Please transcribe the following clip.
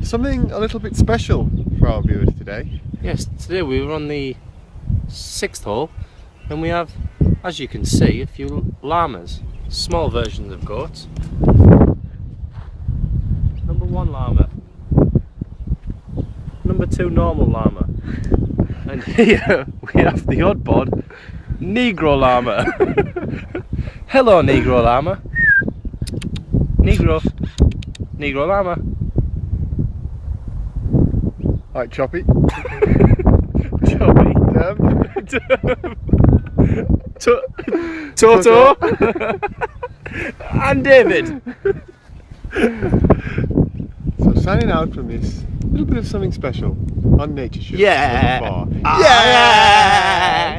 Something a little bit special for our viewers today. Yes, today we were on the 6th hole and we have, as you can see, a few llamas, small versions of goats. Number 1 llama, number 2 normal llama, and here we have the oddbod Negro llama. Hello Negro llama. Negro llama. Right, Choppy. Choppy. Toto. And David. So signing out from this little bit of something special on Nature Show. Yeah. So far. Yeah.